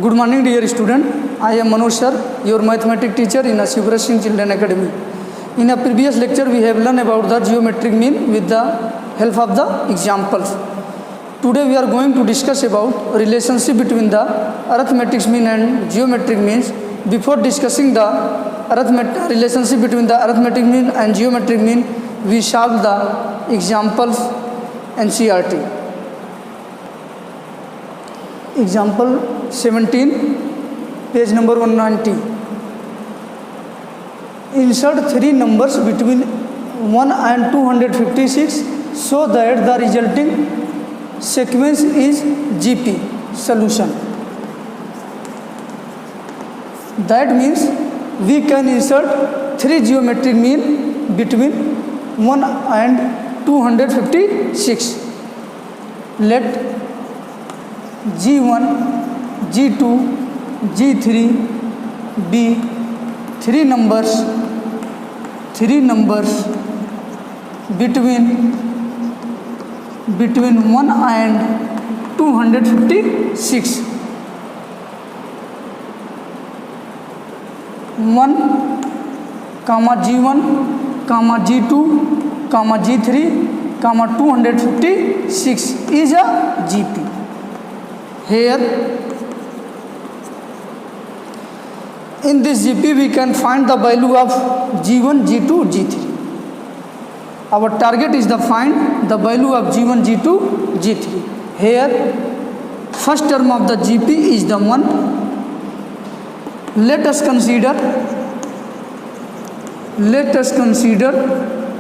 Good morning, dear student. I am Manoj sir, your mathematics teacher in Shivraj Singh Children Academy. In a previous lecture, we have learned about the geometric mean with the help of the examples. Today, we are going to discuss about relationship between the arithmetic mean and geometric means. Before discussing the relationship between the arithmetic mean and geometric mean, we solve the examples NCERT. Example 17, page number 190. Insert three numbers between 1 and 256 so that the resulting sequence is GP. Solution. That means we can insert three geometric mean between 1 and 256. Let G1, G2, G3 be three numbers between 1 and 256. 1, G1, G2, G3, 256 is a GP. Here, in this GP, we can find the value of G1, G2, G3. Our target is to find the value of G1, G2, G3. Here, first term of the GP is the 1. Let us consider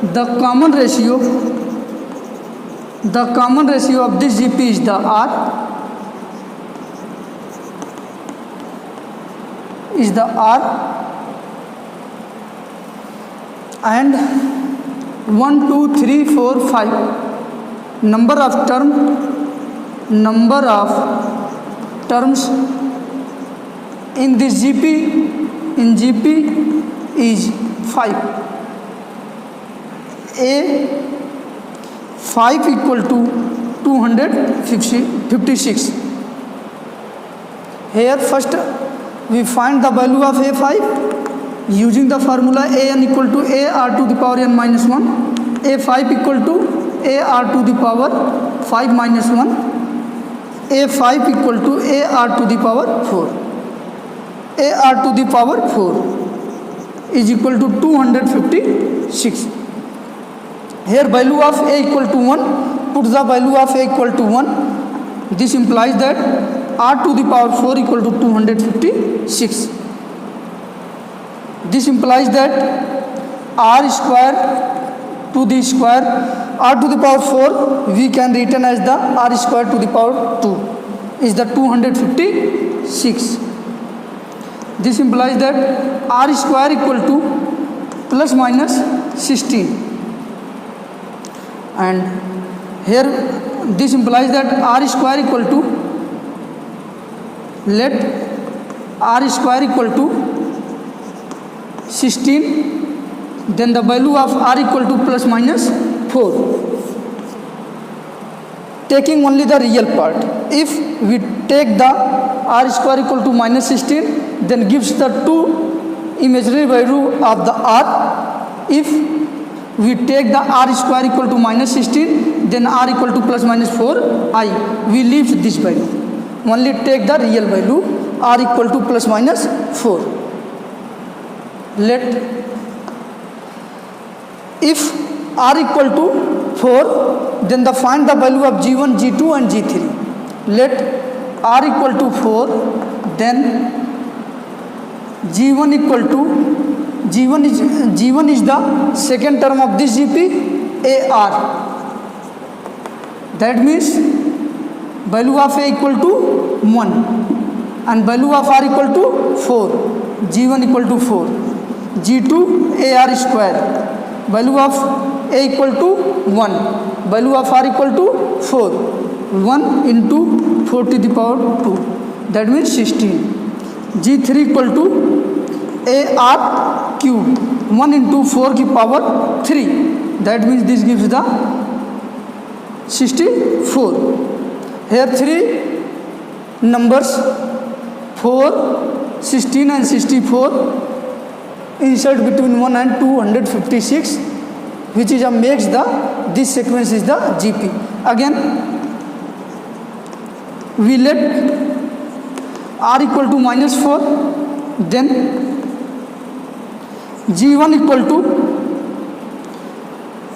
the common ratio. The common ratio of this GP is the R. And 1, 2, 3, 4, 5 number of terms in this GP is 5. A 5 equal to 256. Here first we find the value of A5 using the formula An equal to AR to the power n minus 1. A5 equal to AR to the power 5 minus 1. A5 equal to AR to the power 4. AR to the power 4 is equal to 256. Here value of A equal to 1. Put the value of A equal to 1. This implies that R to the power 4 equal to 256. This implies that R square to the square R to the power 4 we can written as the R square to the power 2 is the 256. This implies that R square equal to plus minus 16. And here this implies that R square equal to, let R square equal to 16, then the value of R equal to plus minus 4. Taking only the real part. If we take the R square equal to minus 16, then gives the two imaginary value of the R. If we take the R square equal to minus 16, then R equal to plus minus 4i. We leave this value. Only take the real value R equal to plus minus 4. If R equal to 4, then find the value of G1, G2 and G3. Let R equal to 4, then G1 equal to, G1 is the second term of this GP, AR. That means value of A equal to 1 and value of R equal to 4. G1 equal to 4. G2 AR square. Value of A equal to 1. Value of R equal to 4. 1 into 4 to the power 2. That means 16. G3 equal to AR cube. 1 into 4 की power 3. That means this gives the 64. Here three numbers 4, 16 and 64 insert between 1 and 256, which is makes the this sequence is the GP. Again we let R equal to -4, then G1 equal to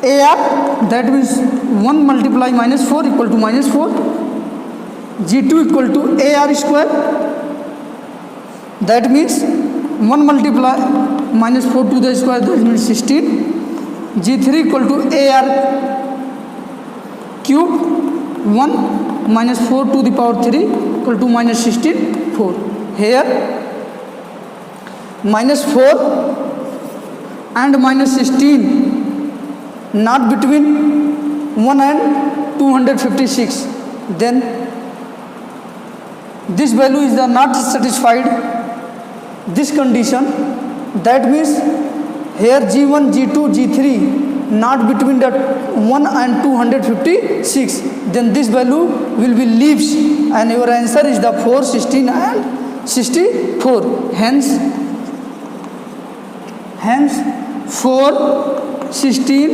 AR, that means 1 multiply -4 equal to -4, G2 equal to AR square, that means 1 multiply -4 to the square, that means 16, G3 equal to AR cube, 1 -4 to the power 3 equal to -16, 4. Here -4 and -16 not between 1 and 256, then this value is the not satisfied this condition, that means here G1, G2, G3 not between the 1 and 256, then this value will be leaves and your answer is the 4, 16 and 64. Hence 4, 16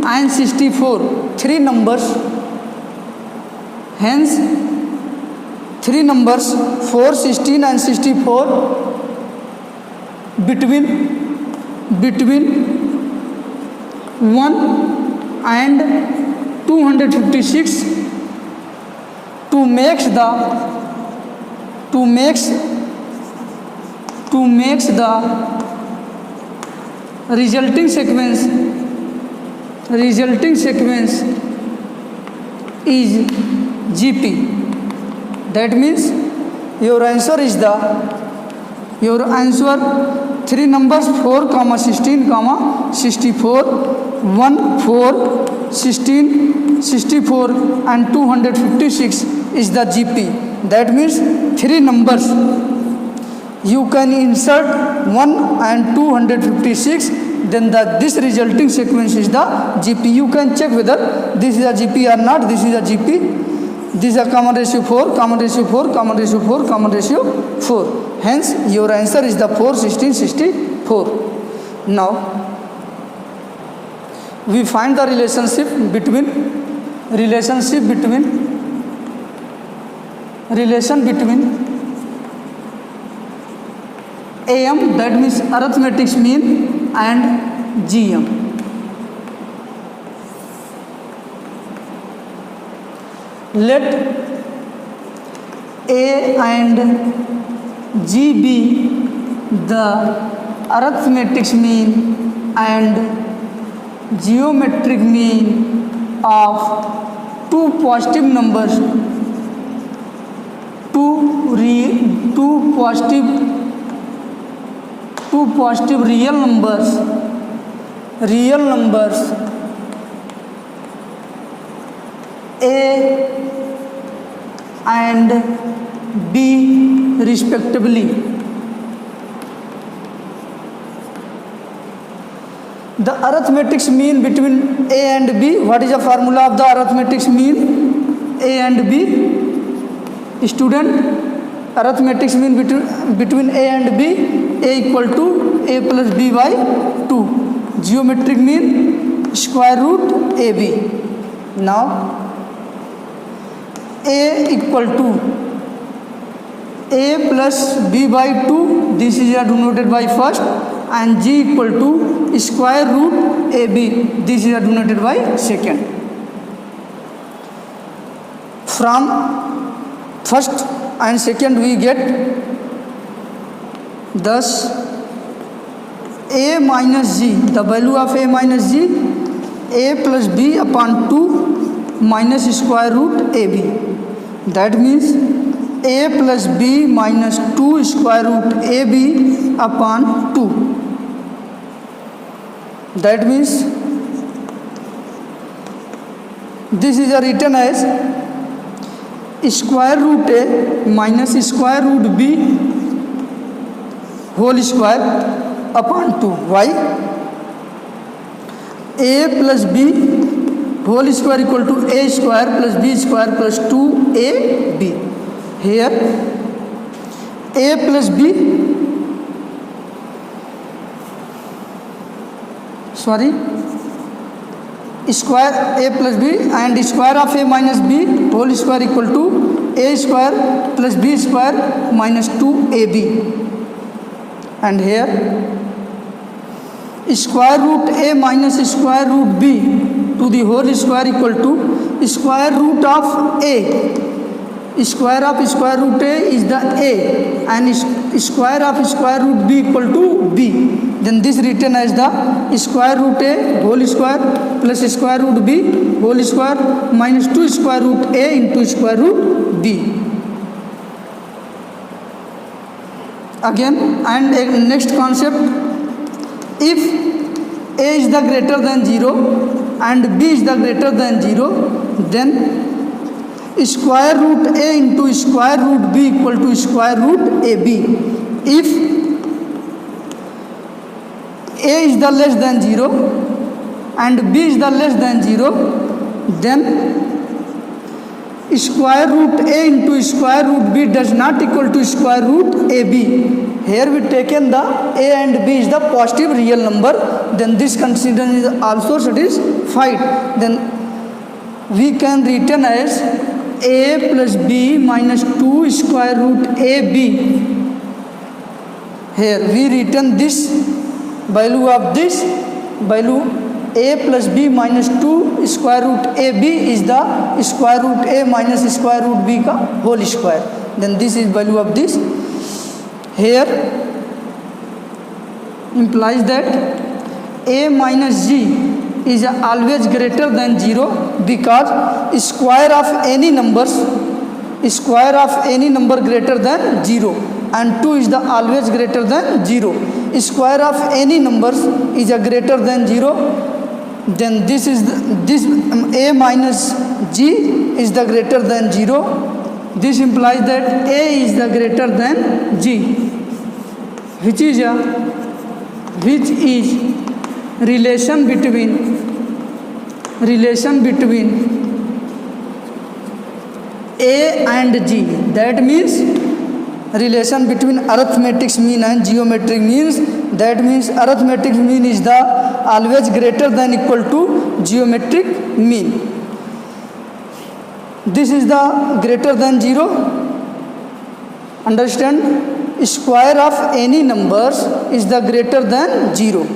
and 64 three numbers, hence three numbers 4, 16 and 64 between 1 and 256 to make the resulting sequence is GP. That means your answer three numbers 4, 16, 64, 1, 4, 16, 64 and 256 is the GP. That means three numbers you can insert 1 and 256, then this resulting sequence is the GP. You can check whether this is a GP or not. This is a GP. This is a common ratio 4, common ratio 4, common ratio 4, common ratio 4. Hence your answer is the 4, 16, 64. Now we find the relationship between AM, that means arithmetic mean, and GM. Let A and G be the arithmetic mean and geometric mean of two positive numbers, two positive real numbers A and B respectively. The arithmetic mean between A and B, what is the formula of the arithmetic mean A and B? Student, arithmetic mean between A and B, A equal to A plus B by 2. Geometric mean square root AB. Now A equal to A plus B by 2, this is denoted by first, and G equal to square root AB, this is denoted by second. From first and second we get thus A minus G, the value of A minus G, A plus B upon 2 minus square root AB. That means A plus B minus 2 square root AB upon 2. That means this is written as square root A minus square root B whole square upon 2. Why? A plus B whole square equal to A square plus B square plus 2AB. Here a plus b, sorry, square a plus b and square of a minus b whole square equal to a square plus b square minus 2ab. And here square root a minus square root b to the whole square equal to square root of a. Square of square root a is the a and square of square root b equal to b. Then this written as the square root a whole square plus square root b whole square minus 2 square root a into square root b. Again, and next concept, if a is the greater than 0 and b is the greater than 0, then square root a into square root b equal to square root ab. If a is the less than 0 and b is the less than 0, then square root a into square root b does not equal to square root ab. Here we taken the a and b is the positive real number, then this consideration is also satisfied. Then we can written as a plus b minus 2 square root ab. Here we written this value of this value a plus b minus 2 square root ab is the square root a minus square root b ka whole square. Then this is value of this. Here implies that a minus g is always greater than 0 because square of any number greater than 0 and 2 is the always greater than 0. Square of any numbers is a greater than 0, then this a minus g is the greater than 0. This implies that a is the greater than g, which is relation between a and g. That means relation between arithmetic mean and geometric means. That means arithmetic mean is the always greater than equal to geometric mean. This is the greater than 0. Understand? Square of any numbers is the greater than 0.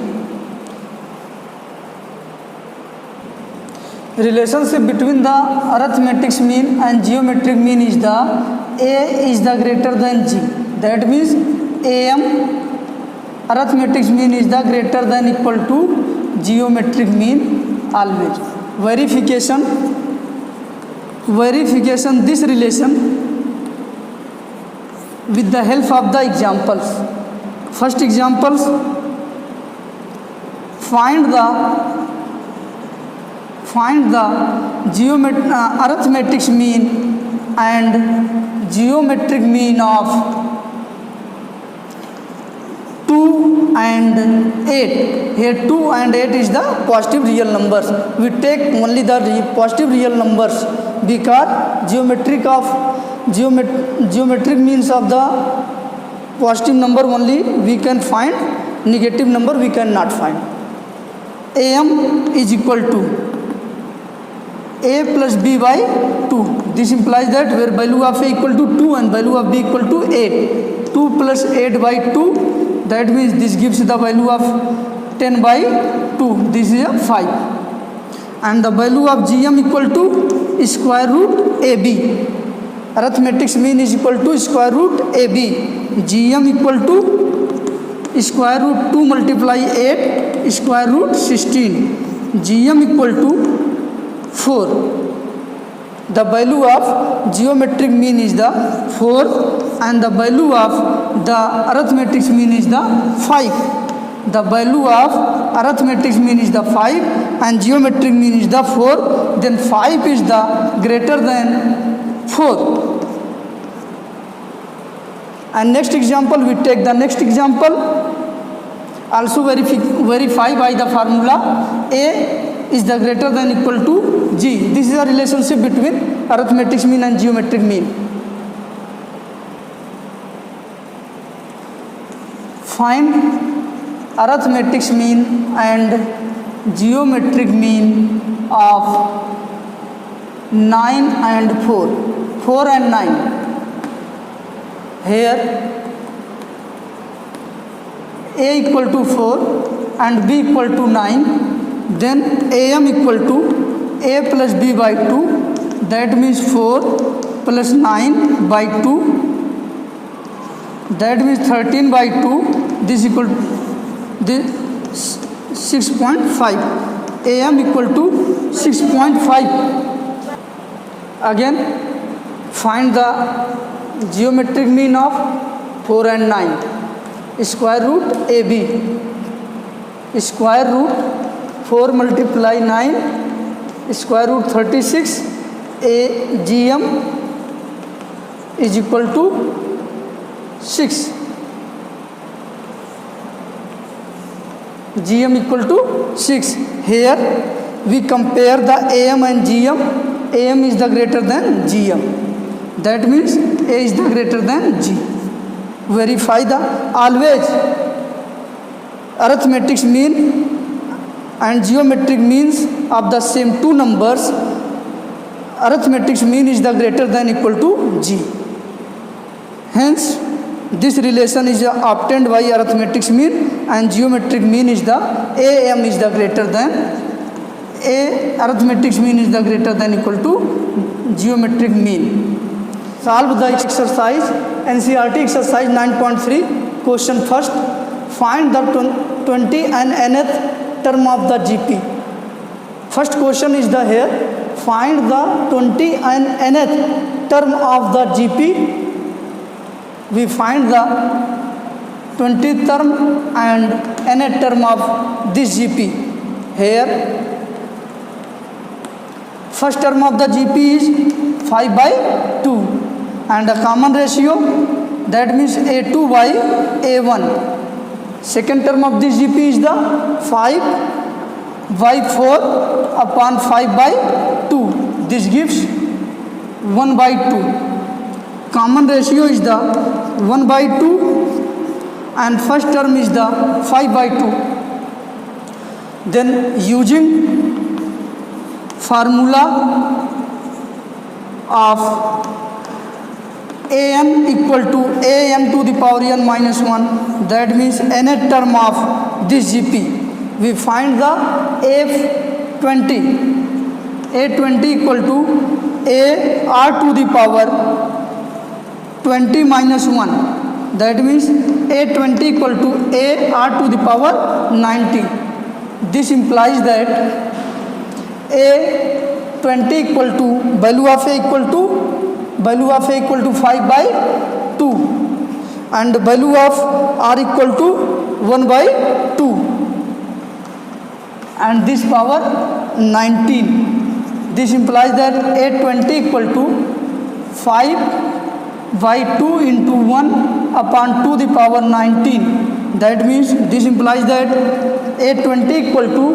Relationship between the arithmetic mean and geometric mean is the a is the greater than g. That means am arithmetic mean is the greater than equal to geometric mean always. Verification this relation with the help of the examples. First examples, find the arithmetic mean and geometric mean of 2 and 8. Here 2 and 8 is the positive real numbers. We take only the positive real numbers because geometric means of the positive number only we can find, negative number we cannot find. Am is equal to a plus b by 2. This implies that where value of a equal to 2 and value of b equal to 8. 2 plus 8 by 2, that means this gives the value of 10 by 2. This is a 5. And the value of gm equal to square root ab. Arithmetic mean is equal to square root ab. Gm equal to square root 2 multiply 8 square root 16. Gm equal to 4. The value of geometric mean is the 4 and the value of the arithmetic mean is the 5. The value of arithmetic mean is the 5 and geometric mean is the 4. Then 5 is the greater than 4. And next example, we take the next example. Also verify by the formula a is the greater than equal to g. This is a relationship between arithmetic mean and geometric mean. find arithmetic mean and geometric mean of 9 and 4 and 9. Here a equal to 4 and b equal to 9, then am equal to a plus b by 2, that means 4 plus 9 by 2, that means 13 by 2, this equal to this 6.5, am equal to 6.5. Again find the geometric mean of 4 and 9. Square root ab, square root 4 multiply 9, square root 36, a gm is equal to 6, gm equal to 6. Here we compare the am and gm. am is the greater than gm, that means a is the greater than g. Verify the always arithmetic mean and geometric means of the same two numbers. Arithmetic mean is the greater than equal to g. Hence this relation is obtained by arithmetic mean and geometric mean is the am is the greater than a, arithmetic mean is the greater than equal to geometric mean. Solve the exercise NCERT exercise 9.3. Question first, find the 20 and nth term of the GP. First question is the here, find the 20 and nth term of the GP. We find the 20th term and nth term of this GP. Here first term of the GP is 5 by 2 and a common ratio, that means a2 by a1. Second term of this GP is the 5 by 4 upon 5 by 2. This gives 1 by 2. Common ratio is the 1 by 2 and first term is the 5 by 2. Then using formula of an equal to an to the power n minus 1, that means nth term of this GP. We find the a20 equal to a r to the power 20 minus 1, that means a20 equal to a r to the power 90. This implies that a20 equal to value of a equal to 5 by 2 and value of r equal to 1 by 2 and this power 19. This implies that a20 equal to 5 by 2 into 1 upon 2 the power 19. That means this implies that a20 equal to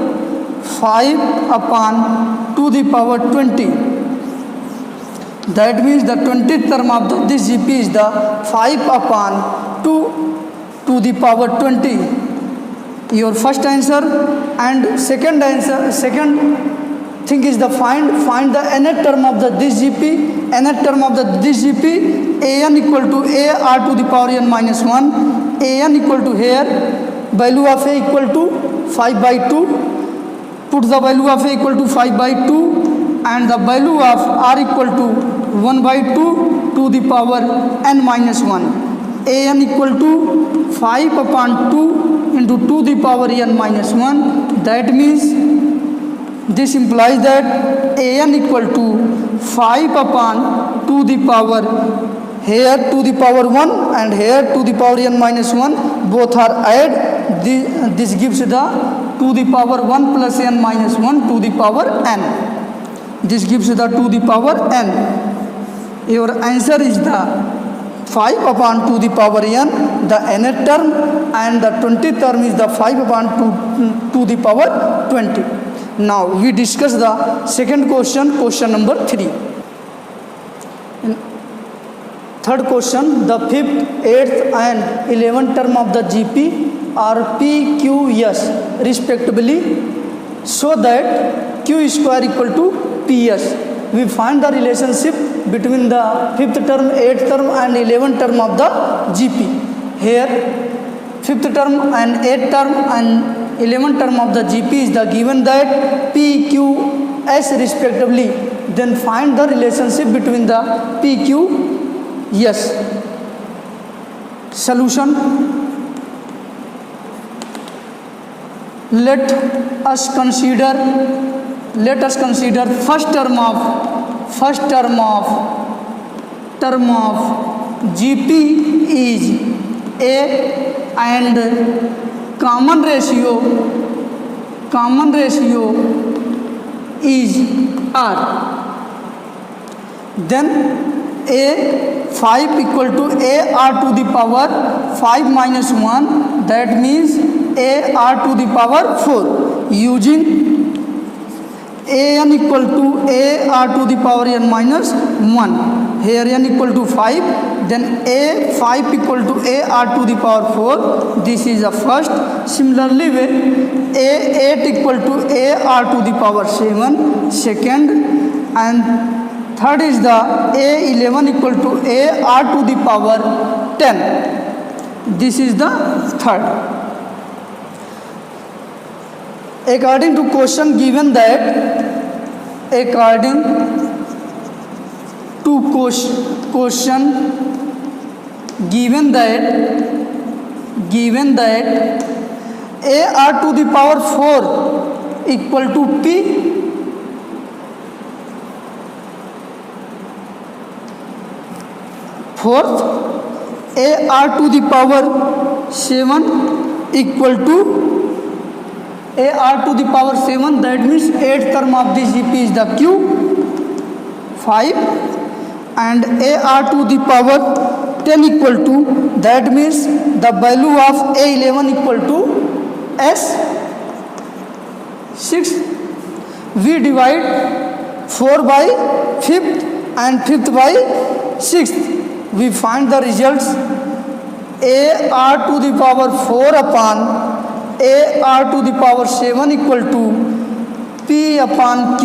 5 upon 2 the power 20. That means the 20th term of this GP is the 5 upon 2 to the power 20. Your first answer. And second thing is the find the nth term of this GP. Nth term of this GP, an equal to a r to the power n minus 1. An equal to here value of a equal to 5 by 2. Put the value of a equal to 5 by 2 and the value of r equal to 1 by 2 to the power n minus 1. an equal to 5 upon 2 into 2 the power n minus 1. That means this implies that an equal to 5 upon 2 the power here to the power 1 and here to the power n minus 1. Both are add. This gives the to the power 1 plus n minus 1 to the power n. This gives the to the power n. Your answer is the 5 upon 2 the power n, the nth term, and the 20th term is the 5 upon 2 the power 20. Now we discuss the second question, question number 3. Third question, the 5th, 8th and 11th term of the GP are P, Q, S respectively, so that Q square equal to PS. We find the relationship between the 5th term, 8th term and 11th term of the GP. Here 5th term and 8th term and 11th term of the GP is the given that P, Q, S respectively. Then find the relationship between the P, Q, S. Solution. Let us consider first term of GP is A and common ratio is R. Then A 5 equal to A R to the power 5 minus 1, that means A R to the power 4. Using an equal to A R to the power n minus 1. Here n equal to 5, then A 5 equal to A R to the power 4. This is the first. Similarly, A 8 equal to A R to the power 7. Second. And third is the A 11 equal to A R to the power 10. This is the third. According to question given that A R to the power 4 equal to P, fourth A R to the power 7 equal to A R to the power 7, that means 8th term of the GP is the Q, 5, and A R to the power 10 equal to, that means the value of A11 equal to S, 6. We divide 4 by 5th and 5th by 6th. We find the results. A R to the power 4 upon A R to the power 7 equal to P upon Q.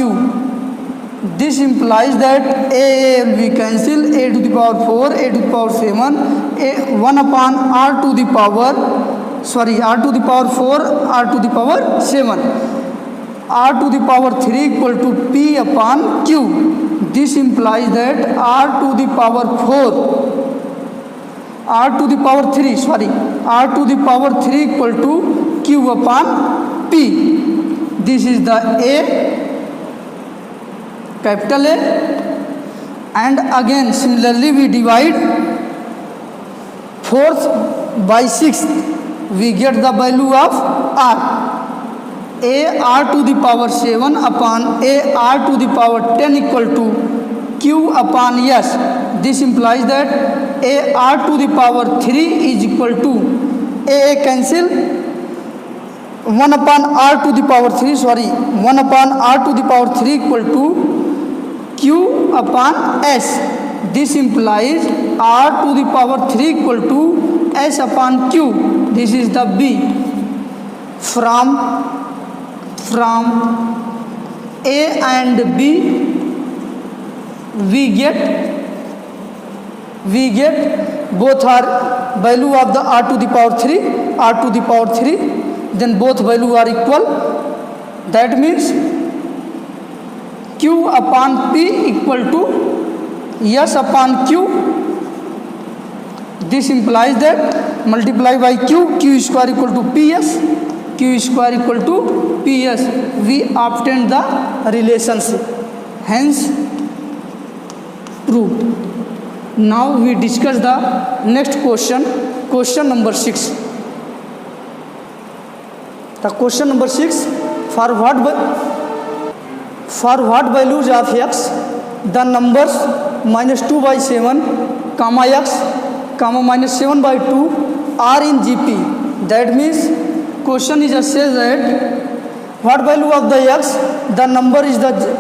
This implies that A will be cancelled, A to the power 4, A to the power 7, 1 upon R to the power 4, R to the power 7. R to the power 3 equal to P upon Q. This implies that R to the power 3 equal to Q upon P. This is the A, capital A. And again similarly we divide 4th by 6th. We get the value of R. A R to the power 7 upon A R to the power 10 equal to Q upon S. This implies that A R to the power 3 is equal to A cancel, 1 upon R to the power 3, 1 upon R to the power 3 equal to Q upon S. This implies R to the power 3 equal to S upon Q. This is the B. From A and B we get both are value of the R to the power 3, then both value are equal. That means Q upon P equal to S upon Q. This implies that multiply by Q square equal to PS, we obtain the relationship, hence proved. Now we discuss the next question number 6. The question number 6, for what values of x the numbers minus 2 by 7, comma x, comma minus 7 by 2 are in GP. That means question is says that what value of the x the number is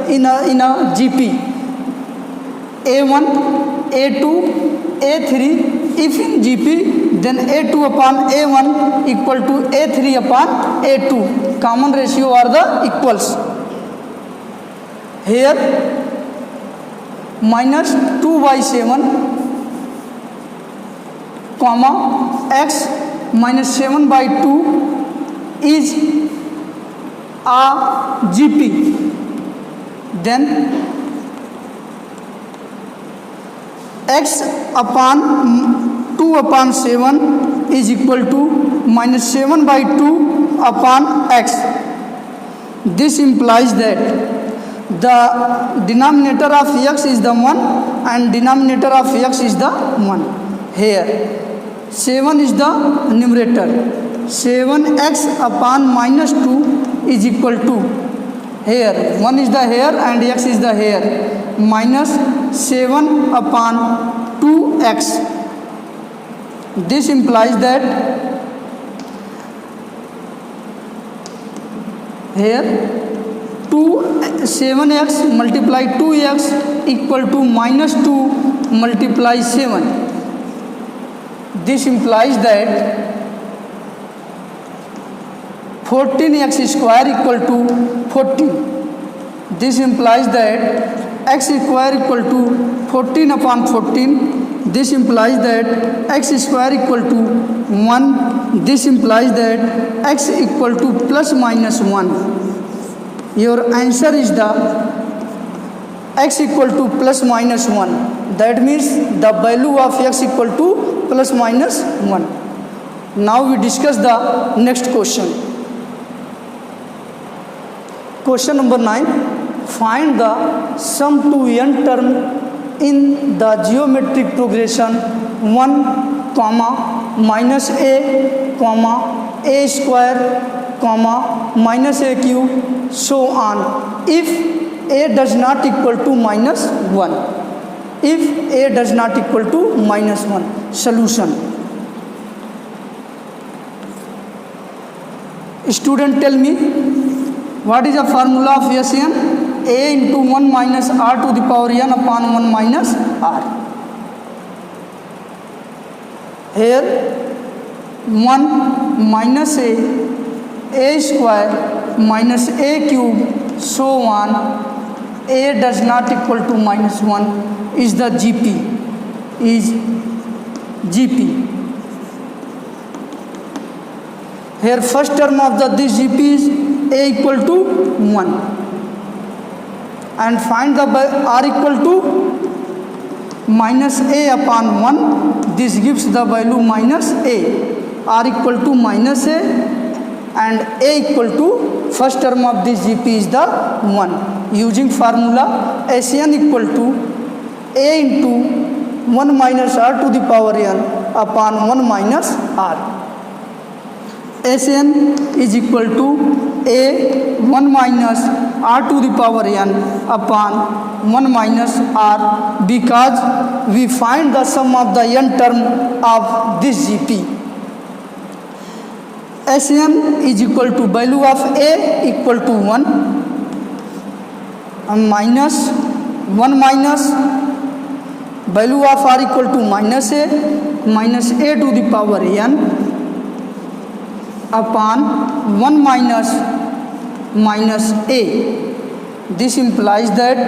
in a GP, A1, A2, A3, if in GP then A2 upon A1 equal to A3 upon A2. Common ratio are the equals. Here minus 2 by 7 comma x minus 7 by 2 is a GP. Then x upon 2 upon 7 is equal to minus 7 by 2 upon x. This implies that the denominator of x is the 1 and denominator of x is the 1. Here 7 is the numerator. 7x upon minus 2 is equal to, here 1 is the here and x is the here, minus 7 upon 2x. This implies that here 7x multiply 2x equal to minus 2 multiply 7. This implies that 14x square equal to 14. This implies that x square equal to 14 upon 14. This implies that x square equal to 1. This implies that x equal to plus minus 1. Your answer is the x equal to plus minus 1. That means the value of x equal to plus minus 1. Now we discuss the next question. Question number 9. Find the sum to n term in the geometric progression 1 comma minus a comma a square comma minus a cube so on if a does not equal to minus 1. If a does not equal to minus 1. Solution. Student, tell me what is the formula of Sn? A into 1 minus r to the power n upon 1 minus r. Here 1 minus a square minus a cube so on, a does not equal to minus 1 is the GP. Here first term of this GP is a equal to 1 and find the r equal to minus a upon 1. This gives the value minus a. R equal to minus a and a equal to first term of this GP is the 1. Using formula Sn equal to a into 1 minus r to the power n upon 1 minus r. Sn is equal to a 1 minus r to the power n upon 1 minus r because we find the sum of the n term of this GP. Sn is equal to value of a equal to 1 minus 1 minus value of r equal to minus a to the power n upon 1 minus a. This implies that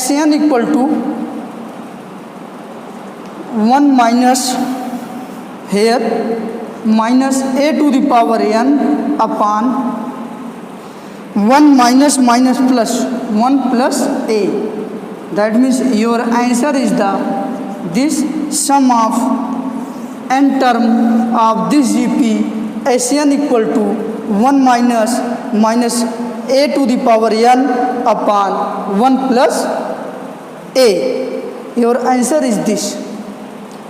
Sn equal to 1 minus here minus a to the power n upon 1 minus plus 1 plus a. That means your answer is this sum of n term of this GP Sn equal to 1 minus a to the power n upon 1 plus a. Your answer is this.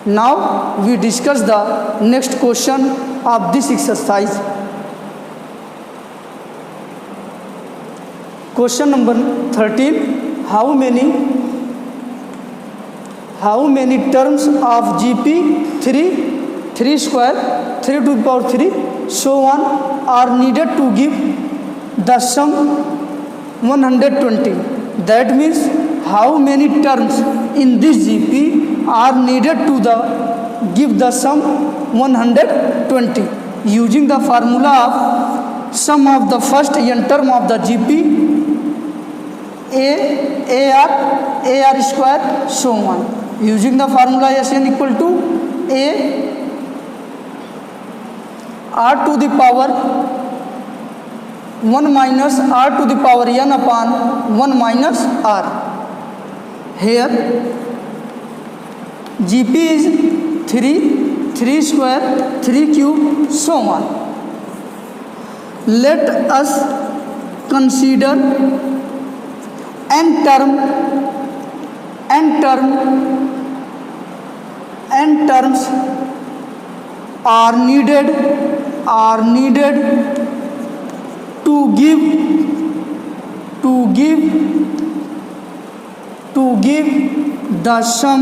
Now we discuss the next question of this exercise. Question number 13. How many terms of GP 3 square 3 to the power 3 so on are needed to give the sum 120? That means how many terms in this GP are needed to give the sum 120. Using the formula of sum of the first n term of the GP, AR square, so on. Using the formula Sn equal to A r to the power 1 minus r to the power n upon 1 minus r. Here GP is 3 square, 3 cube, so on. Let us consider n terms are needed to give the sum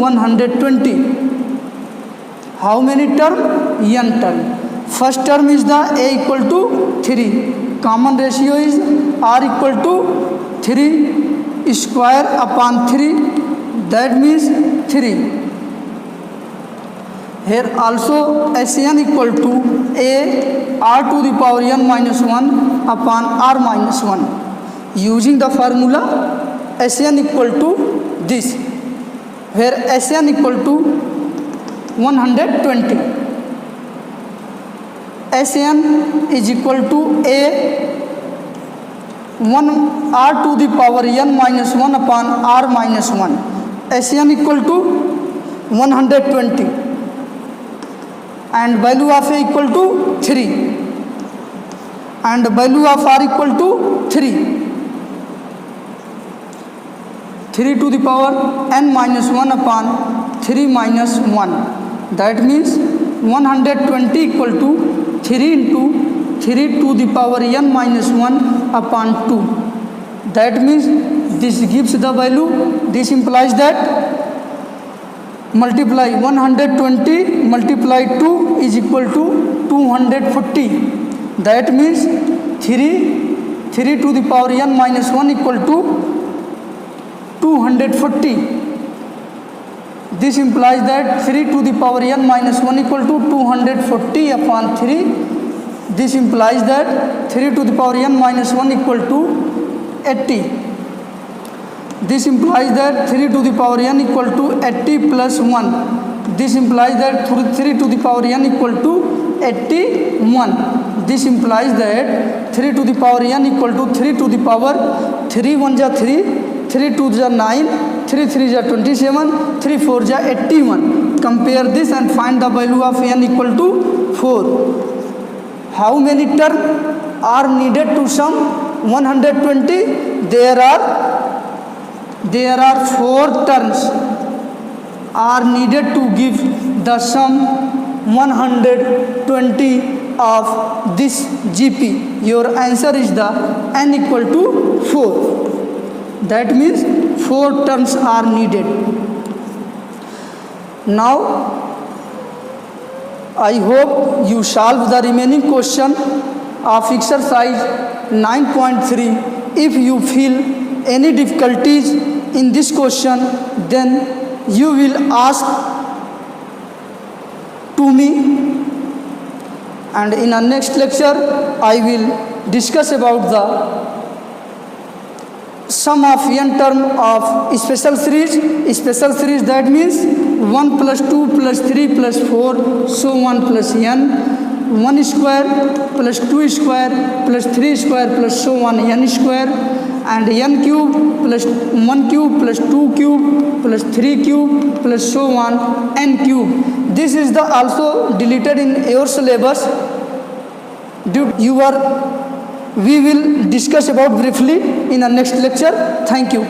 120. How many term? N term. First term is the A equal to 3. Common ratio is R equal to 3 square upon 3. That means 3. Here also Sn equal to A r to the power n minus 1 upon r minus 1. Using the formula Sn equal to this, where Sn equal to 120. Sn is equal to A 1 r to the power n minus 1 upon r minus 1. Sn equal to 120 and value of A equal to 3 and value of R equal to 3. 3 to the power n minus 1 upon 3 minus 1. That means 120 equal to 3 into 3 to the power n minus 1 upon 2. That means this gives the value. This implies that multiply 120 multiply 2 is equal to 240. That means 3 to the power n minus 1 equal to 240. This implies that 3 to the power n minus 1 equal to 240 upon 3. This implies that 3 to the power n minus 1 equal to 80. This implies that 3 to the power n equal to 80 plus 1. This implies that 3 to the power n equal to 81. This implies that 3 to the power n equal to 3 to the power 3 1 ja 3, 3 2 ja 9, 3 3 ja 27, 3 4 ja 81. Compare this and find the value of n equal to 4. How many terms are needed to sum 120? There are 4 terms are needed to give the sum 120 of this GP. Your answer is the n equal to 4. That means 4 terms are needed. Now I hope you solve the remaining question of exercise 9.3. If you feel any difficulties in this question, then you will ask to me, and in our next lecture I will discuss about the sum of n term of special series. Special series, that means 1 plus 2 plus 3 plus 4 so on plus n, 1 square plus 2 square plus 3 square plus so on n square, and n cube plus 1 cube plus 2 cube plus 3 cube plus so on n cube. This is the also deleted in your syllabus. We will discuss about briefly in the next lecture. Thank you.